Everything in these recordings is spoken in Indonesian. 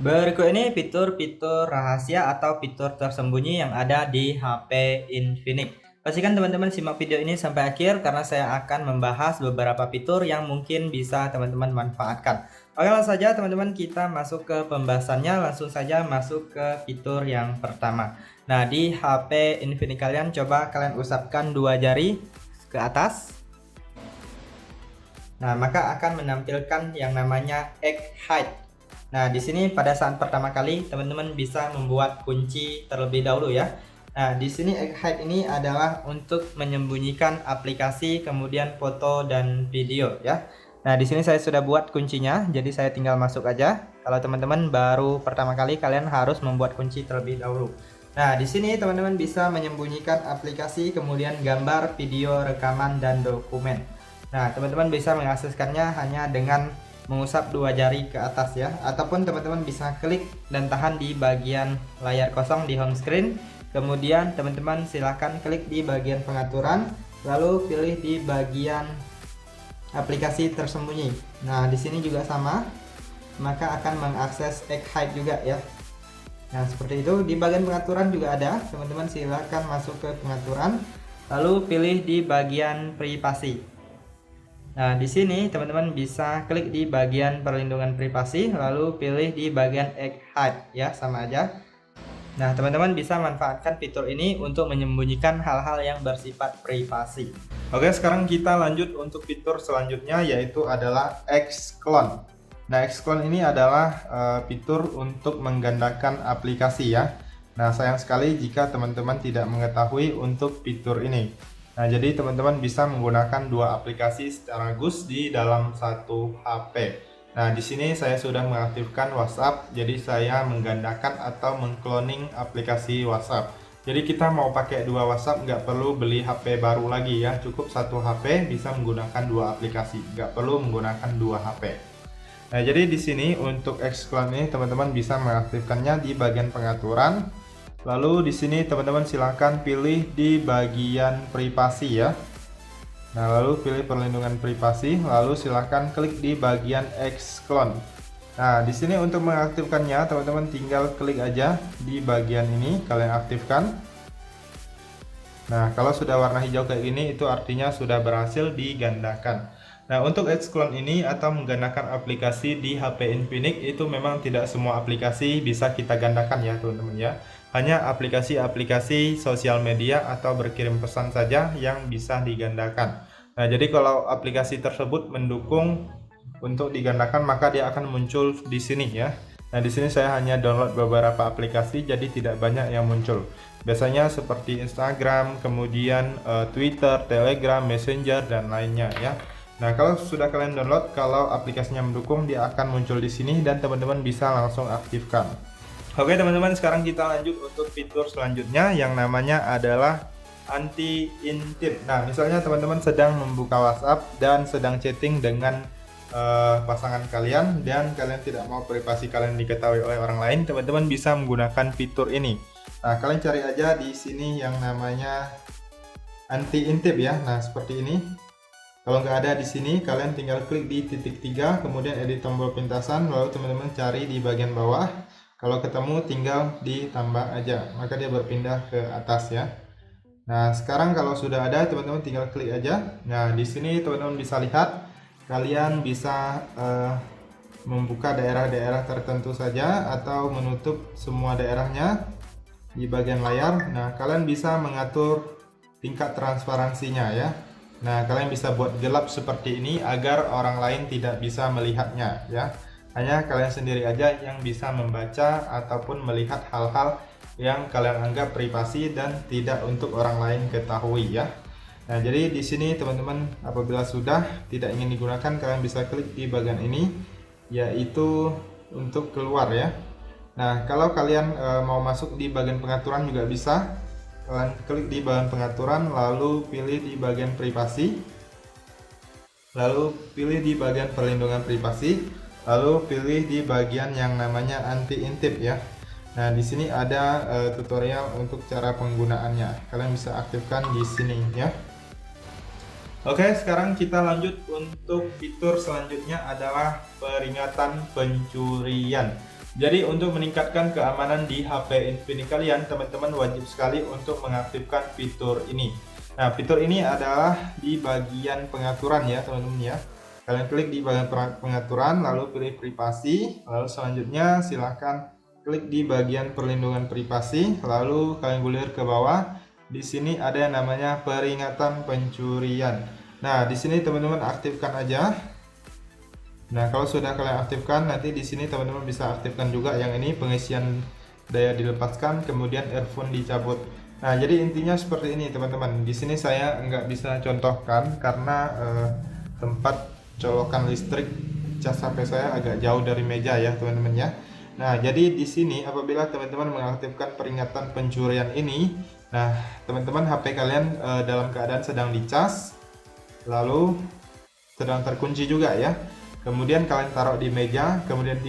Berikut ini fitur-fitur rahasia atau fitur tersembunyi yang ada di HP Infinix. Pastikan teman-teman simak video ini sampai akhir karena saya akan membahas beberapa fitur yang mungkin bisa teman-teman manfaatkan. Oke, langsung saja teman-teman kita masuk ke pembahasannya, langsung saja masuk ke fitur yang pertama. Nah, di HP Infinix kalian coba kalian usapkan dua jari ke atas. Nah, maka akan menampilkan yang namanya egg hide. Nah, di sini pada saat pertama kali teman-teman bisa membuat kunci terlebih dahulu ya. Nah, di sini egg hide ini adalah untuk menyembunyikan aplikasi, kemudian foto dan video ya. Nah, di sini saya sudah buat kuncinya, jadi saya tinggal masuk aja. Kalau teman-teman baru pertama kali kalian harus membuat kunci terlebih dahulu. Nah, di sini teman-teman bisa menyembunyikan aplikasi, kemudian gambar, video, rekaman dan dokumen. Nah, teman-teman bisa mengakseskannya hanya dengan mengusap dua jari ke atas ya, ataupun teman-teman bisa klik dan tahan di bagian layar kosong di home screen. Kemudian teman-teman silahkan klik di bagian pengaturan, lalu pilih di bagian aplikasi tersembunyi. Nah, di sini juga sama, maka akan mengakses egg hide juga ya. Nah, seperti itu. Di bagian pengaturan juga ada, teman-teman silahkan masuk ke pengaturan, lalu pilih di bagian privasi. Nah, di sini teman-teman bisa klik di bagian perlindungan privasi, lalu pilih di bagian egg hide ya, sama aja. Nah, teman-teman bisa manfaatkan fitur ini untuk menyembunyikan hal-hal yang bersifat privasi. Oke, sekarang kita lanjut untuk fitur selanjutnya, yaitu adalah Xclone. Nah, Xclone ini adalah fitur untuk menggandakan aplikasi ya. Nah, sayang sekali jika teman-teman tidak mengetahui untuk fitur ini. Nah, jadi teman-teman bisa menggunakan dua aplikasi sekaligus di dalam satu HP. Nah, di sini saya sudah mengaktifkan WhatsApp, jadi saya menggandakan atau mengcloning aplikasi WhatsApp. Jadi kita mau pakai dua WhatsApp, nggak perlu beli HP baru lagi ya, cukup satu HP bisa menggunakan dua aplikasi, nggak perlu menggunakan dua HP. Nah, jadi di sini untuk Xclone ini teman-teman bisa mengaktifkannya di bagian pengaturan. Lalu di sini teman-teman silahkan pilih di bagian privasi ya. Nah, lalu pilih perlindungan privasi, lalu silahkan klik di bagian Xclone. Nah, di sini untuk mengaktifkannya teman-teman tinggal klik aja di bagian ini, kalian aktifkan. Nah, kalau sudah warna hijau kayak gini itu artinya sudah berhasil digandakan. Nah, untuk Xclone ini atau menggandakan aplikasi di HP Infinix itu memang tidak semua aplikasi bisa kita gandakan ya teman-teman ya. Hanya aplikasi-aplikasi sosial media atau berkirim pesan saja yang bisa digandakan. Nah, jadi kalau aplikasi tersebut mendukung untuk digandakan maka dia akan muncul di sini ya. Nah, di sini saya hanya download beberapa aplikasi jadi tidak banyak yang muncul. Biasanya seperti Instagram, kemudian Twitter, Telegram, Messenger dan lainnya ya. Nah, kalau sudah kalian download, kalau aplikasinya mendukung dia akan muncul di sini dan teman-teman bisa langsung aktifkan. Oke teman-teman, sekarang kita lanjut untuk fitur selanjutnya yang namanya adalah anti-intip. Nah, misalnya teman-teman sedang membuka WhatsApp dan sedang chatting dengan pasangan kalian dan kalian tidak mau privasi kalian diketahui oleh orang lain, teman-teman bisa menggunakan fitur ini. Nah, kalian cari aja di sini yang namanya anti-intip ya. Nah, seperti ini. Kalau nggak ada di sini, kalian tinggal klik di titik 3, kemudian edit tombol pintasan, lalu teman-teman cari di bagian bawah. Kalau ketemu tinggal ditambah aja, maka dia berpindah ke atas ya. Nah, sekarang kalau sudah ada, teman-teman tinggal klik aja. Nah, di sini teman-teman bisa lihat, kalian bisa membuka daerah-daerah tertentu saja atau menutup semua daerahnya di bagian layar. Nah, kalian bisa mengatur tingkat transparansinya ya. Nah, kalian bisa buat gelap seperti ini agar orang lain tidak bisa melihatnya ya. Hanya kalian sendiri aja yang bisa membaca ataupun melihat hal-hal yang kalian anggap privasi dan tidak untuk orang lain ketahui ya. Nah, jadi di sini teman-teman apabila sudah tidak ingin digunakan, kalian bisa klik di bagian ini yaitu untuk keluar ya. Nah, kalau kalian mau masuk di bagian pengaturan juga bisa. Kalian klik di bagian pengaturan, lalu pilih di bagian privasi, lalu pilih di bagian perlindungan privasi, lalu pilih di bagian yang namanya anti-intip ya. Nah, di sini ada tutorial untuk cara penggunaannya. Kalian bisa aktifkan di sini ya. Oke, sekarang kita lanjut untuk fitur selanjutnya adalah peringatan pencurian. Jadi untuk meningkatkan keamanan di HP Infinix kalian, teman-teman wajib sekali untuk mengaktifkan fitur ini. Nah, fitur ini adalah di bagian pengaturan ya, teman-teman ya. Kalian klik di bagian pengaturan, lalu pilih privasi, lalu selanjutnya silahkan klik di bagian perlindungan privasi, lalu kalian gulir ke bawah. Di sini ada yang namanya peringatan pencurian. Nah, di sini teman-teman aktifkan aja. Nah, kalau sudah kalian aktifkan, nanti di sini teman-teman bisa aktifkan juga yang ini, pengisian daya dilepaskan, kemudian earphone dicabut. Nah, jadi intinya seperti ini teman-teman. Di sini saya nggak bisa contohkan karena tempat colokan listrik cas HP saya agak jauh dari meja ya teman-teman ya. Nah, jadi di sini apabila teman-teman mengaktifkan peringatan pencurian ini, nah teman-teman HP kalian dalam keadaan sedang dicas, lalu sedang terkunci juga ya. Kemudian kalian taruh di meja, kemudian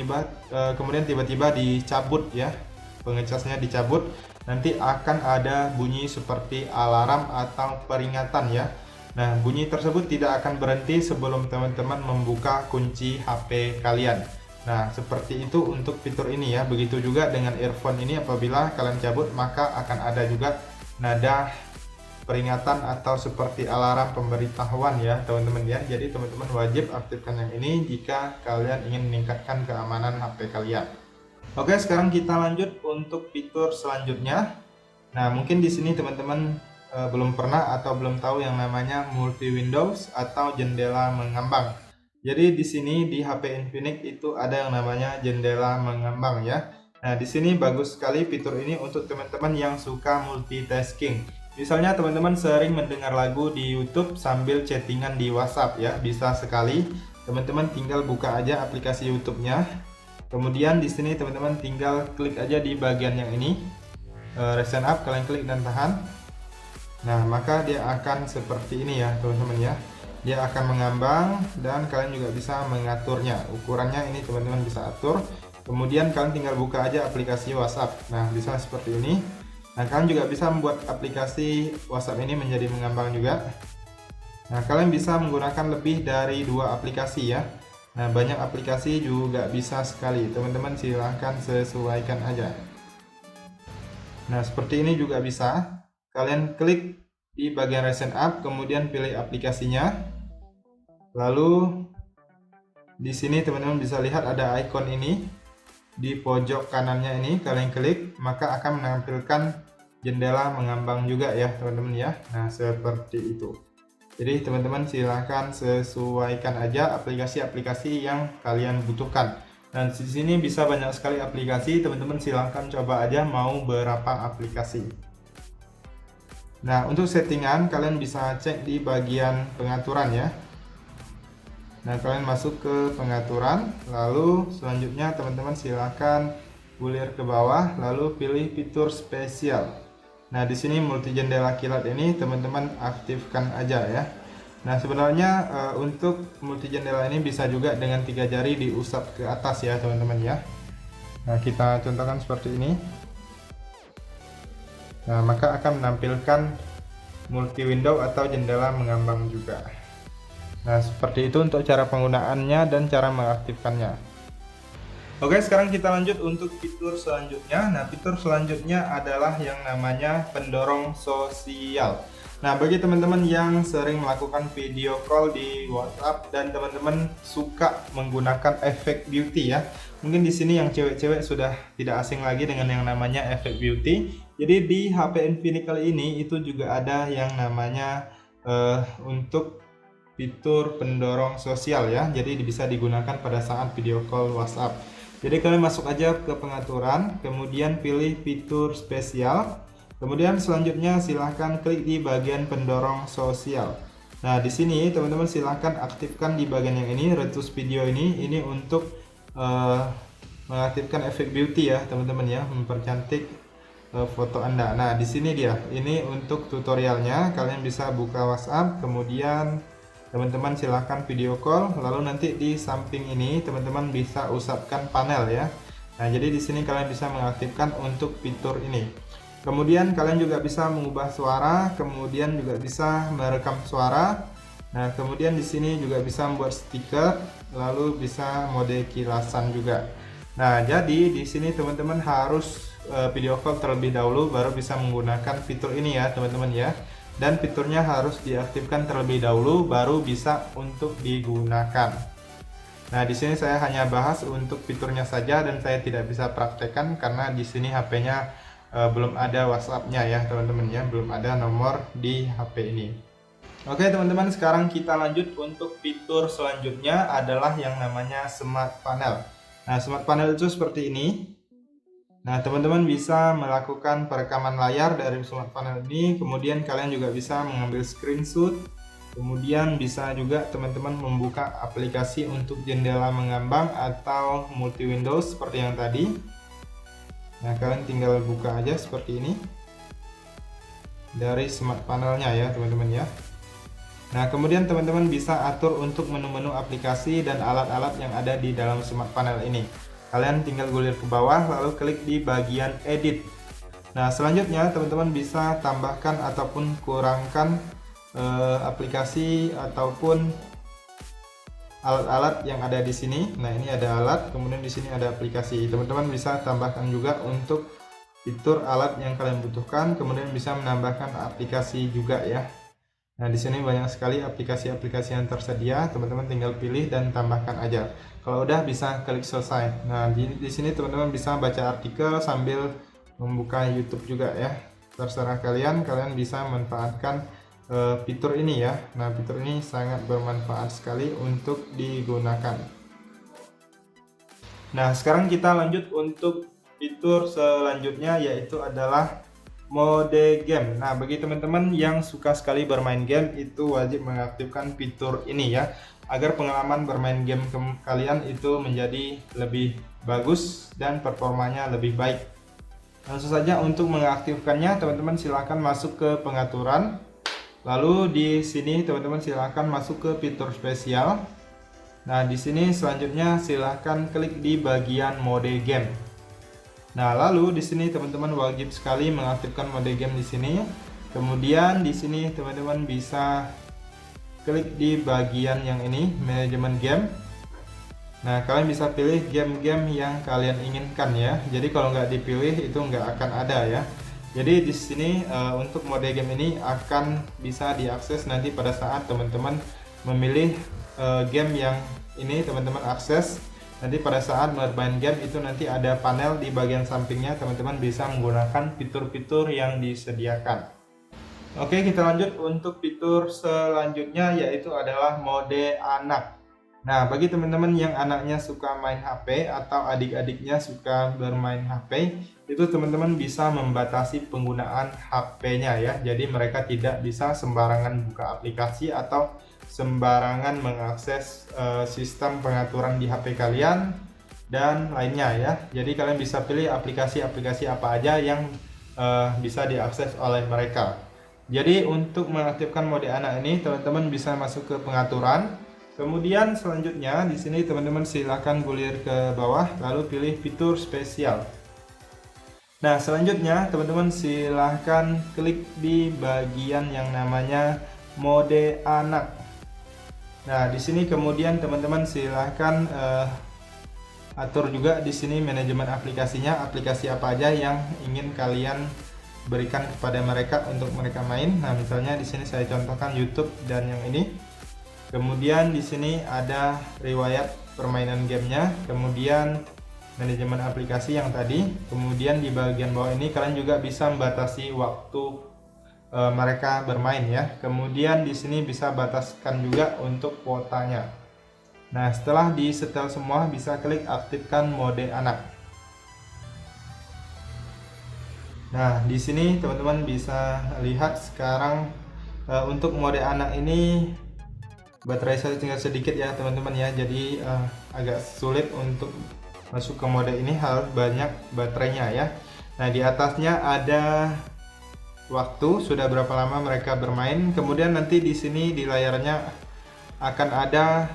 tiba-tiba dicabut ya, pengecasnya dicabut, nanti akan ada bunyi seperti alarm atau peringatan ya. Nah, bunyi tersebut tidak akan berhenti sebelum teman-teman membuka kunci HP kalian. Nah, seperti itu untuk fitur ini ya. Begitu juga dengan earphone ini, apabila kalian cabut maka akan ada juga nada peringatan atau seperti alarm pemberitahuan ya teman-teman ya. Jadi teman-teman wajib aktifkan yang ini jika kalian ingin meningkatkan keamanan HP kalian. Oke, sekarang kita lanjut untuk fitur selanjutnya. Nah, mungkin di sini teman-teman belum pernah atau belum tahu yang namanya multi windows atau jendela mengambang. Jadi di sini di HP Infinix itu ada yang namanya jendela mengambang ya. Nah, di sini bagus sekali fitur ini untuk teman-teman yang suka multitasking. Misalnya teman-teman sering mendengar lagu di YouTube sambil chattingan di WhatsApp ya, bisa sekali. Teman-teman tinggal buka aja aplikasi YouTube-nya. Kemudian di sini teman-teman tinggal klik aja di bagian yang ini, Recent App, kalian klik dan tahan. Nah, maka dia akan seperti ini ya teman-teman ya. Dia akan mengambang dan kalian juga bisa mengaturnya. Ukurannya ini teman-teman bisa atur. Kemudian kalian tinggal buka aja aplikasi WhatsApp. Nah, bisa seperti ini. Nah, kalian juga bisa membuat aplikasi WhatsApp ini menjadi mengambang juga. Nah, kalian bisa menggunakan lebih dari 2 aplikasi ya. Nah, banyak aplikasi juga bisa sekali. Teman-teman silahkan sesuaikan aja. Nah, seperti ini juga bisa. Kalian klik di bagian Recent App, kemudian pilih aplikasinya. Lalu di sini teman-teman bisa lihat ada icon ini. Di pojok kanannya ini kalian klik, maka akan menampilkan jendela mengambang juga ya teman-teman ya. Nah, seperti itu. Jadi teman-teman silahkan sesuaikan aja aplikasi-aplikasi yang kalian butuhkan. Dan di sini bisa banyak sekali aplikasi, teman-teman silahkan coba aja mau berapa aplikasi. Nah, untuk settingan kalian bisa cek di bagian pengaturan ya. Nah, kalian masuk ke pengaturan, lalu selanjutnya teman-teman silahkan gulir ke bawah, lalu pilih fitur spesial. Nah, di sini multi jendela kilat ini teman-teman aktifkan aja ya. Nah, sebenarnya untuk multi jendela ini bisa juga dengan 3 jari diusap ke atas ya teman-teman ya. Nah, kita contohkan seperti ini. Nah, maka akan menampilkan multi window atau jendela mengambang juga. Nah, seperti itu untuk cara penggunaannya dan cara mengaktifkannya. Oke, sekarang kita lanjut untuk fitur selanjutnya. Nah, fitur selanjutnya adalah yang namanya pendorong sosial. Nah, bagi teman-teman yang sering melakukan video call di WhatsApp dan teman-teman suka menggunakan efek beauty ya. Mungkin di sini yang cewek-cewek sudah tidak asing lagi dengan yang namanya efek beauty. Jadi di HP Infinix kali ini itu juga ada yang namanya untuk fitur pendorong sosial ya. Jadi bisa digunakan pada saat video call WhatsApp. Jadi kalian masuk aja ke pengaturan, kemudian pilih fitur spesial. Kemudian selanjutnya silahkan klik di bagian pendorong sosial. Nah, di sini teman-teman silahkan aktifkan di bagian yang ini, retus video ini untuk mengaktifkan efek beauty ya teman-teman ya, mempercantik foto Anda. Nah, di sini dia. Ini untuk tutorialnya. Kalian bisa buka WhatsApp, kemudian teman-teman silahkan video call, lalu nanti di samping ini teman-teman bisa usapkan panel ya. Nah, jadi di sini kalian bisa mengaktifkan untuk fitur ini. Kemudian kalian juga bisa mengubah suara, kemudian juga bisa merekam suara. Nah, kemudian di sini juga bisa membuat stiker, lalu bisa mode kilasan juga. Nah, jadi di sini teman-teman harus video call terlebih dahulu baru bisa menggunakan fitur ini ya, teman-teman ya. Dan fiturnya harus diaktifkan terlebih dahulu baru bisa untuk digunakan. Nah, di sini saya hanya bahas untuk fiturnya saja dan saya tidak bisa praktekkan karena di sini HP-nya belum ada WhatsApp-nya ya, teman-teman ya, belum ada nomor di HP ini. Oke, teman-teman, sekarang kita lanjut untuk fitur selanjutnya adalah yang namanya Smart Panel. Nah, Smart Panel itu seperti ini. Nah, teman-teman bisa melakukan perekaman layar dari Smart Panel ini, kemudian kalian juga bisa mengambil screenshot, kemudian bisa juga teman-teman membuka aplikasi untuk jendela mengambang atau multi Windows seperti yang tadi. Nah, kalian tinggal buka aja seperti ini dari Smart Panelnya ya, teman-teman ya. Nah, kemudian teman-teman bisa atur untuk menu-menu aplikasi dan alat-alat yang ada di dalam Smart Panel ini. Kalian tinggal gulir ke bawah lalu klik di bagian edit. Nah, selanjutnya teman-teman bisa tambahkan ataupun kurangkan aplikasi ataupun alat-alat yang ada di sini. Nah, ini ada alat, kemudian di sini ada aplikasi. Teman-teman bisa tambahkan juga untuk fitur alat yang kalian butuhkan, kemudian bisa menambahkan aplikasi juga ya. Nah, di sini banyak sekali aplikasi-aplikasi yang tersedia, teman-teman tinggal pilih dan tambahkan aja. Kalau udah bisa klik selesai. Nah, di sini teman-teman bisa baca artikel sambil membuka YouTube juga ya. Terserah kalian, kalian bisa manfaatkan fitur ini ya. Nah, fitur ini sangat bermanfaat sekali untuk digunakan. Nah, sekarang kita lanjut untuk fitur selanjutnya, yaitu adalah mode game. Nah, bagi teman-teman yang suka sekali bermain game, itu wajib mengaktifkan fitur ini ya, agar pengalaman bermain game kalian itu menjadi lebih bagus dan performanya lebih baik. Langsung saja untuk mengaktifkannya, teman-teman silahkan masuk ke pengaturan. Lalu di sini teman-teman silahkan masuk ke fitur spesial. Nah, di sini selanjutnya silahkan klik di bagian mode game. Nah, lalu di sini teman-teman wajib sekali mengaktifkan mode game di sini. Kemudian di sini teman-teman bisa klik di bagian yang ini, manajemen game. Nah, kalian bisa pilih game-game yang kalian inginkan ya. Jadi kalau nggak dipilih itu nggak akan ada ya. Jadi di sini untuk mode game ini akan bisa diakses nanti pada saat teman-teman memilih game yang ini teman-teman akses. Nanti pada saat bermain game itu nanti ada panel di bagian sampingnya, teman-teman bisa menggunakan fitur-fitur yang disediakan. Oke, kita lanjut untuk fitur selanjutnya, yaitu adalah mode anak. Nah, bagi teman-teman yang anaknya suka main HP atau adik-adiknya suka bermain HP, itu teman-teman bisa membatasi penggunaan HP-nya ya. Jadi mereka tidak bisa sembarangan buka aplikasi atau sembarangan mengakses sistem pengaturan di HP kalian dan lainnya ya. Jadi kalian bisa pilih aplikasi-aplikasi apa aja yang bisa diakses oleh mereka. Jadi untuk mengaktifkan mode anak ini, teman-teman bisa masuk ke pengaturan. Kemudian selanjutnya di sini teman-teman silahkan gulir ke bawah lalu pilih fitur spesial. Nah, selanjutnya teman-teman silahkan klik di bagian yang namanya mode anak. Nah, di sini kemudian teman-teman silahkan atur juga di sini manajemen aplikasinya, aplikasi apa aja yang ingin kalian berikan kepada mereka untuk mereka main. Nah, misalnya di sini saya contohkan YouTube dan yang ini. Kemudian di sini ada riwayat permainan gamenya, kemudian manajemen aplikasi yang tadi. Kemudian di bagian bawah ini kalian juga bisa membatasi waktu mereka bermain ya. Kemudian di sini bisa bataskan juga untuk kuotanya. Nah, setelah disetel semua bisa klik aktifkan mode anak. Nah, di sini teman-teman bisa lihat sekarang untuk mode anak ini baterai saya tinggal sedikit ya teman-teman ya. Jadi agak sulit untuk masuk ke mode ini, harus banyak baterainya ya. Nah, di atasnya ada waktu sudah berapa lama mereka bermain, kemudian nanti di sini di layarnya akan ada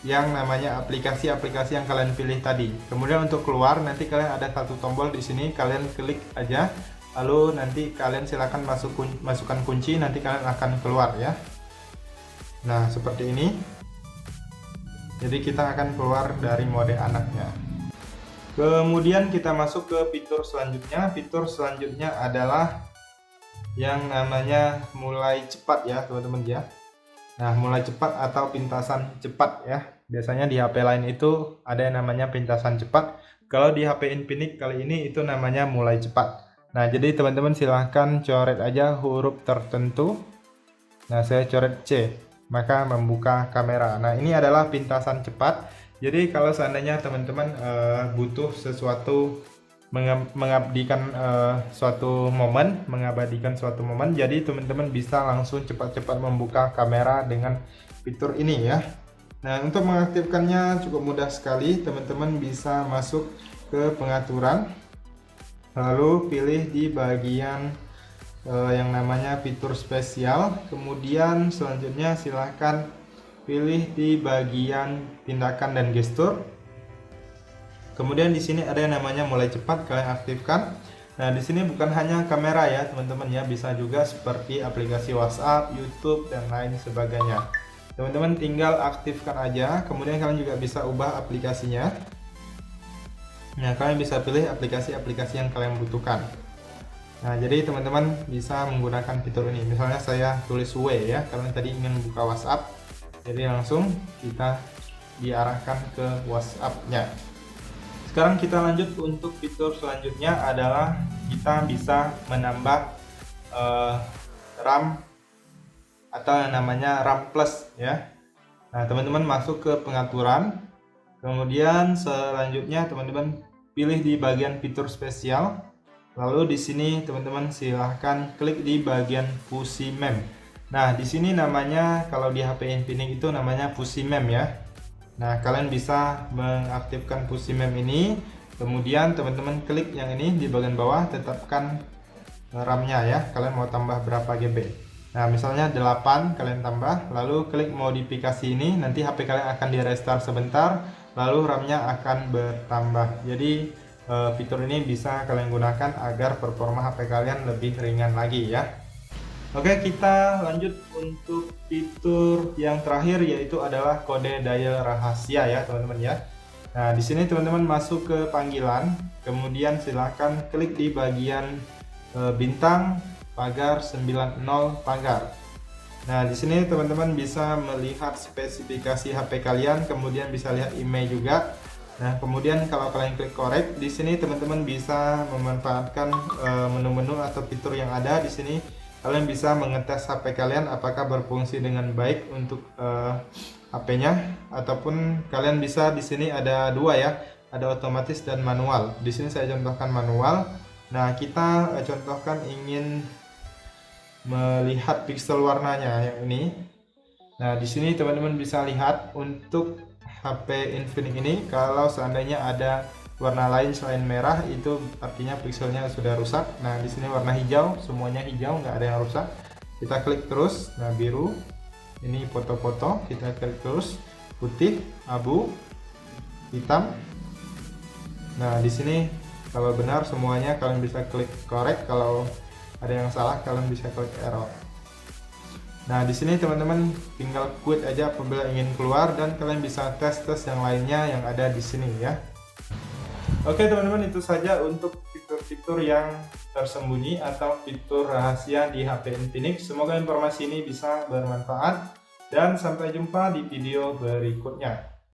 yang namanya aplikasi-aplikasi yang kalian pilih tadi. Kemudian untuk keluar nanti kalian ada satu tombol di sini, kalian klik aja, lalu nanti kalian silakan masukkan kunci, nanti kalian akan keluar ya. Nah, seperti ini. Jadi kita akan keluar dari mode anaknya. Kemudian kita masuk ke fitur selanjutnya. Fitur selanjutnya adalah yang namanya mulai cepat ya teman-teman ya. Nah, mulai cepat atau pintasan cepat ya. Biasanya di HP lain itu ada yang namanya pintasan cepat. Kalau di HP Infinix kali ini itu namanya mulai cepat. Nah, jadi teman-teman silahkan coret aja huruf tertentu. Nah, saya coret C, maka membuka kamera. Nah, ini adalah pintasan cepat. Jadi kalau seandainya teman-teman butuh sesuatu mengabadikan suatu momen, jadi teman-teman bisa langsung cepat-cepat membuka kamera dengan fitur ini ya. Nah, untuk mengaktifkannya cukup mudah sekali. Teman-teman bisa masuk ke pengaturan, lalu pilih di bagian yang namanya fitur spesial. Kemudian selanjutnya silahkan pilih di bagian tindakan dan gestur. Kemudian di sini ada yang namanya mulai cepat, kalian aktifkan. Nah, di sini bukan hanya kamera ya, teman-teman ya, bisa juga seperti aplikasi WhatsApp, YouTube dan lain sebagainya. Teman-teman tinggal aktifkan aja, kemudian kalian juga bisa ubah aplikasinya. Nah, kalian bisa pilih aplikasi-aplikasi yang kalian butuhkan. Nah, jadi teman-teman bisa menggunakan fitur ini. Misalnya saya tulis W ya, karena tadi ingin buka WhatsApp. Jadi langsung kita diarahkan ke WhatsApp-nya. Sekarang kita lanjut untuk fitur selanjutnya adalah kita bisa menambah RAM atau yang namanya RAM plus ya. Nah, teman-teman masuk ke pengaturan. Kemudian selanjutnya teman-teman pilih di bagian fitur spesial. Lalu di sini teman-teman silahkan klik di bagian Fusimem. Nah, di sini namanya kalau di HP Infinix itu namanya Fusimem ya. Nah, kalian bisa mengaktifkan Fusimem ini. Kemudian teman-teman klik yang ini di bagian bawah, tetapkan RAM-nya ya. Kalian mau tambah berapa GB. Nah, misalnya 8 kalian tambah, lalu klik modifikasi ini, nanti HP kalian akan di restart sebentar, lalu RAM-nya akan bertambah. Jadi fitur ini bisa kalian gunakan agar performa HP kalian lebih ringan lagi ya. Oke, kita lanjut untuk fitur yang terakhir, yaitu adalah kode dial rahasia ya teman-teman ya. Nah, di sini teman-teman masuk ke panggilan, kemudian silahkan klik di bagian bintang pagar 90 pagar. Nah, di sini teman-teman bisa melihat spesifikasi HP kalian, kemudian bisa lihat email juga. Nah, kemudian kalau kalian klik korek, di sini teman-teman bisa memanfaatkan menu-menu atau fitur yang ada di sini. Kalian bisa mengetes HP kalian apakah berfungsi dengan baik untuk HP-nya, ataupun kalian bisa di sini ada dua ya, ada otomatis dan manual. Di sini saya contohkan manual. Nah, kita contohkan ingin melihat pixel warnanya yang ini. Nah, di sini teman-teman bisa lihat untuk HP Infinix ini, kalau seandainya ada warna lain selain merah, itu artinya pixelnya sudah rusak. Nah, di sini warna hijau, semuanya hijau, nggak ada yang rusak. Kita klik terus. Nah, biru ini foto-foto, kita klik terus. Putih, abu, hitam. Nah, di sini kalau benar semuanya, kalian bisa klik correct. Kalau ada yang salah, kalian bisa klik error. Nah, di sini teman-teman tinggal quit aja apabila ingin keluar, dan kalian bisa tes yang lainnya yang ada di sini ya. Oke teman-teman, itu saja untuk fitur-fitur yang tersembunyi atau fitur rahasia di HP Infinix. Semoga informasi ini bisa bermanfaat, dan sampai jumpa di video berikutnya.